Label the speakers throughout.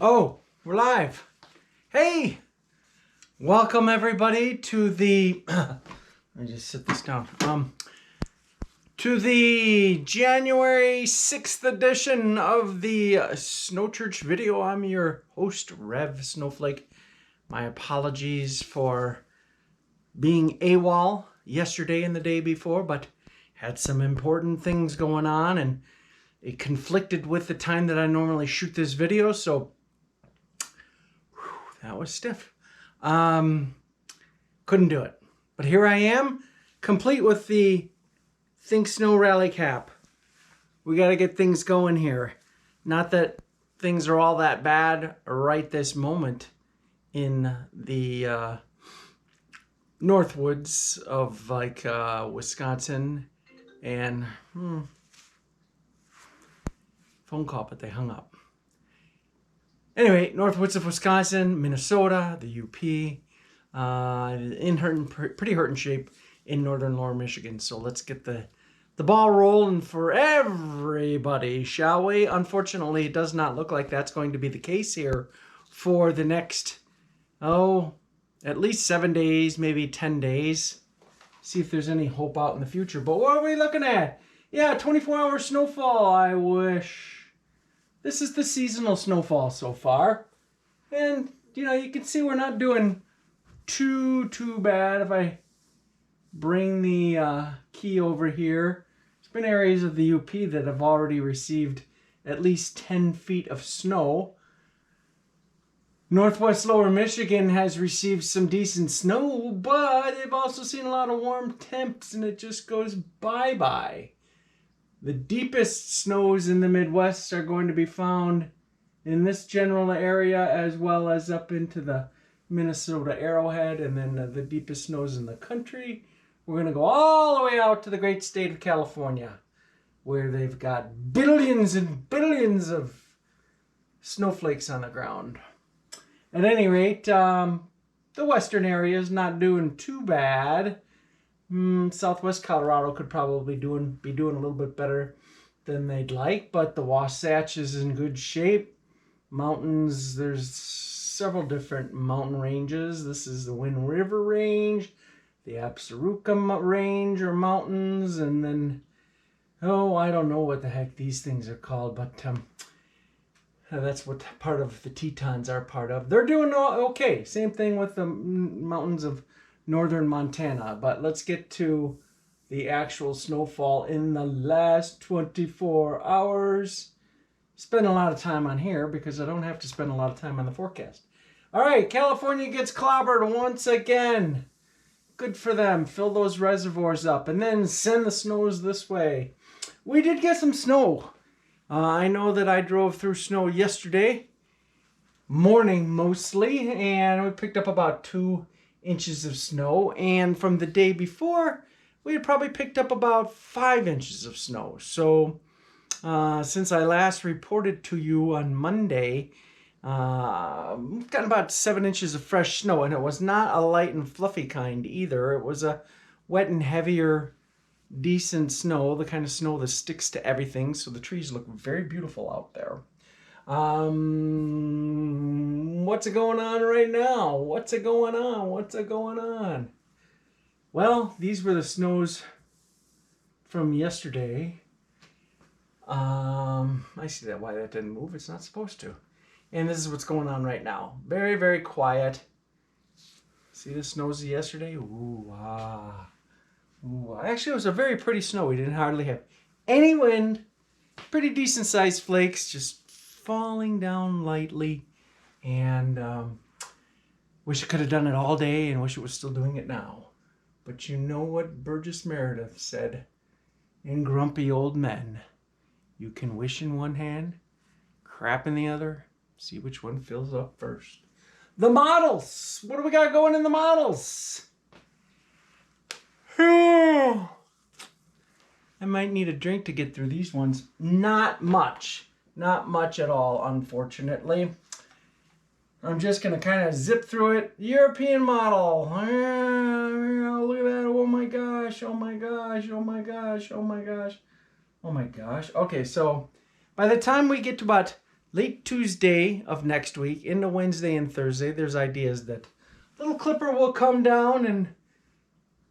Speaker 1: Oh, we're live. Hey, welcome everybody to the. Let me just sit this down. To the January 6th edition of the Snow Church video. I'm your host, Rev Snowflake. My apologies for being AWOL yesterday and the day before, but had some important things going on and it conflicted with the time that I normally shoot this video, so that was stiff. Couldn't do it. But here I am, complete with the Think Snow Rally cap. We got to get things going here. Not that things are all that bad right this moment in the Northwoods of Wisconsin and phone call, but they hung up. Anyway, Northwoods of Wisconsin, Minnesota, the UP, pretty hurting shape in northern Lower Michigan. So let's get the ball rolling for everybody, shall we? Unfortunately, it does not look like that's going to be the case here for the next, at least 7 days, maybe 10 days. See if there's any hope out in the future. But what are we looking at? Yeah, 24-hour snowfall, I wish. This is the seasonal snowfall so far. And, you can see we're not doing too bad. If I bring the key over here, there's been areas of the UP that have already received at least 10 feet of snow. Northwest Lower Michigan has received some decent snow, but they've also seen a lot of warm temps, and it just goes bye-bye. The deepest snows in the Midwest are going to be found in this general area as well as up into the Minnesota Arrowhead, and then the deepest snows in the country. We're going to go all the way out to the great state of California, where they've got billions and billions of snowflakes on the ground. At any rate, the western area is not doing too bad. Southwest Colorado could probably be doing a little bit better than they'd like, but the Wasatch is in good shape. Mountains, there's several different mountain ranges. This is the Wind River Range, the Absaroka Range or mountains, and then, I don't know what the heck these things are called, but that's what part of the Tetons are part of. They're doing okay. Same thing with the mountains of northern Montana. But let's get to the actual snowfall in the last 24 hours. Spend a lot of time on here because I don't have to spend a lot of time on the forecast. All right, California gets clobbered once again. Good for them. Fill those reservoirs up and then send the snows this way. We did get some snow. I know that I drove through snow yesterday morning mostly, and we picked up about 2 inches of snow. And from the day before, we had probably picked up about 5 inches of snow. So since I last reported to you on Monday, we've gotten about 7 inches of fresh snow, and it was not a light and fluffy kind either. It was a wet and heavier, decent snow, the kind of snow that sticks to everything, so the trees look very beautiful out there. What's going on right now? What's going on? Well, these were the snows from yesterday. I see why that didn't move. It's not supposed to. And this is what's going on right now. Very, very quiet. See the snows of yesterday? Ooh, actually, it was a very pretty snow. We didn't hardly have any wind. Pretty decent sized flakes just falling down lightly. And wish I could have done it all day and wish it was still doing it now. But you know what Burgess Meredith said in Grumpy Old Men? You can wish in one hand, crap in the other, see which one fills up first. The models! What do we got going in the models? I might need a drink to get through these ones. Not much at all, unfortunately. I'm just going to kind of zip through it. European model. Look at that. Oh my gosh. Okay, so by the time we get to about late Tuesday of next week into Wednesday and Thursday, there's ideas that Little Clipper will come down and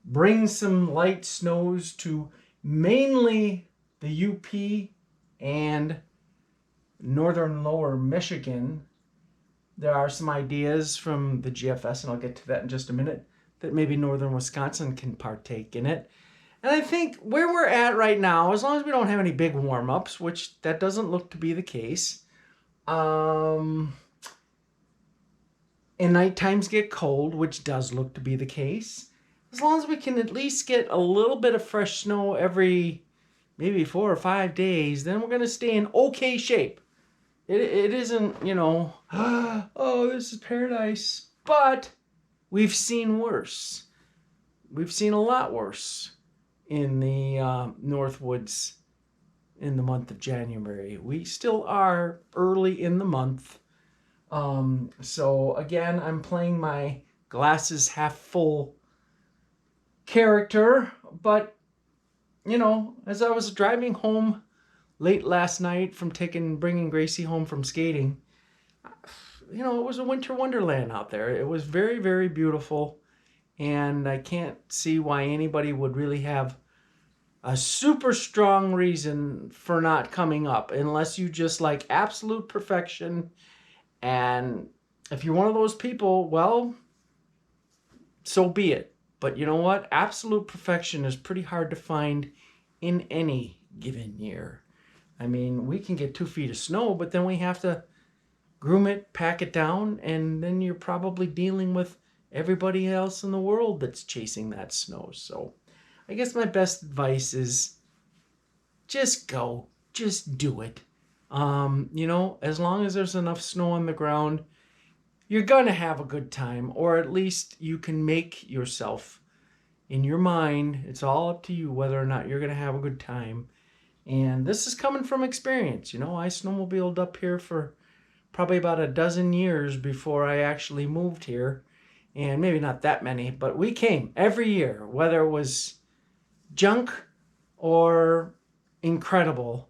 Speaker 1: bring some light snows to mainly the UP and northern lower Michigan. There are some ideas from the GFS, and I'll get to that in just a minute, that maybe northern Wisconsin can partake in it. And I think where we're at right now, as long as we don't have any big warm-ups, which that doesn't look to be the case, and night times get cold, which does look to be the case, as long as we can at least get a little bit of fresh snow every maybe 4 or 5 days, then we're going to stay in okay shape. It isn't, you know, oh, this is paradise. But we've seen worse. We've seen a lot worse in the Northwoods in the month of January. We still are early in the month. So again, I'm playing my glasses half full character. But, you know, as I was driving home late last night from bringing Gracie home from skating, you know, it was a winter wonderland out there. It was very, very beautiful, and I can't see why anybody would really have a super strong reason for not coming up, unless you just like absolute perfection. And if you're one of those people, well, so be it. But you know what? Absolute perfection is pretty hard to find in any given year. I mean, we can get 2 feet of snow, but then we have to groom it, pack it down, and then you're probably dealing with everybody else in the world that's chasing that snow. So I guess my best advice is just go. Just do it. You know, as long as there's enough snow on the ground, you're going to have a good time, or at least you can make yourself, in your mind, it's all up to you whether or not you're going to have a good time. And this is coming from experience. You know, I snowmobiled up here for probably about a dozen years before I actually moved here. And maybe not that many, but we came every year, whether it was junk or incredible.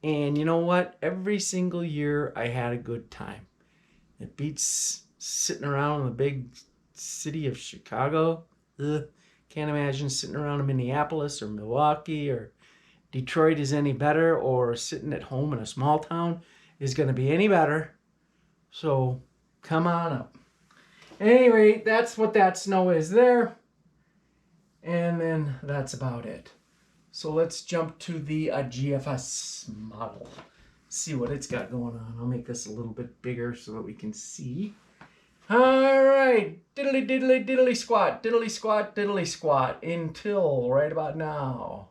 Speaker 1: And you know what? Every single year I had a good time. It beats sitting around in the big city of Chicago. Ugh. Can't imagine sitting around in Minneapolis or Milwaukee or Detroit is any better, or sitting at home in a small town is going to be any better. So come on up. At any rate, that's what that snow is there. And then that's about it. So let's jump to the GFS model. See what it's got going on. I'll make this a little bit bigger so that we can see. All right. Diddly diddly diddly squat, diddly squat, diddly squat until right about now.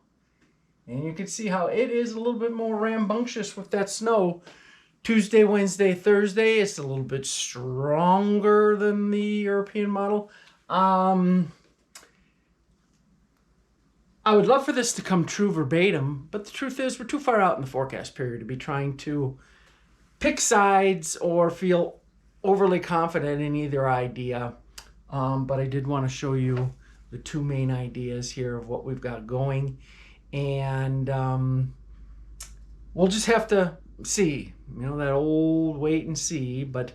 Speaker 1: And you can see how it is a little bit more rambunctious with that snow. Tuesday, Wednesday, Thursday, it's a little bit stronger than the European model. I would love for this to come true verbatim, but the truth is we're too far out in the forecast period to be trying to pick sides or feel overly confident in either idea. But I did want to show you the 2 main ideas here of what we've got going. And we'll just have to see, you know, that old wait and see. But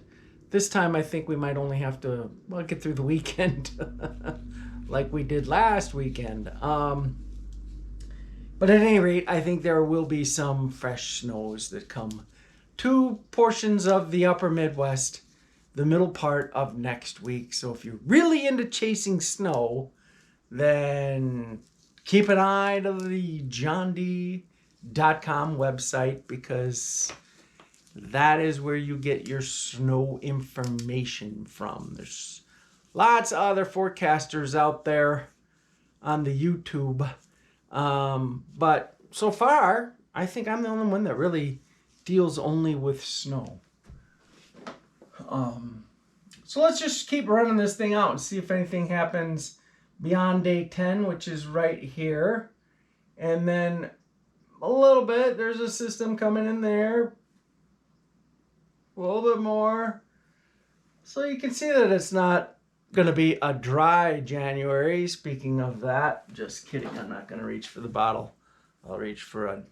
Speaker 1: this time I think we might only have to, well, get through the weekend like we did last weekend. But at any rate, I think there will be some fresh snows that come to portions of the upper Midwest the middle part of next week. So if you're really into chasing snow, then keep an eye to the johnd.com website, because that is where you get your snow information from. There's lots of other forecasters out there on the YouTube. But so far, I think I'm the only one that really deals only with snow. So let's just keep running this thing out and see if anything happens beyond day 10, which is right here. And then a little bit, there's a system coming in there. A little bit more. So you can see that it's not going to be a dry January. Speaking of that, just kidding, I'm not going to reach for the bottle. I'll reach for a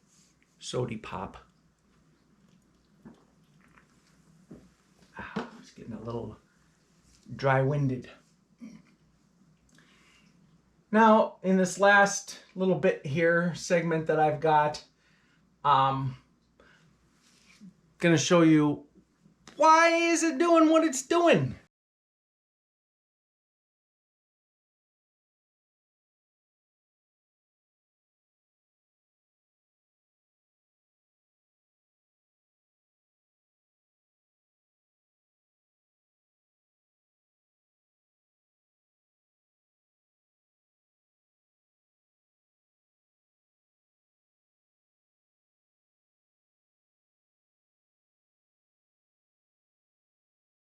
Speaker 1: sody pop. Just getting a little dry-winded. Now, in this last little bit here, segment that I've got, gonna show you why is it doing what it's doing.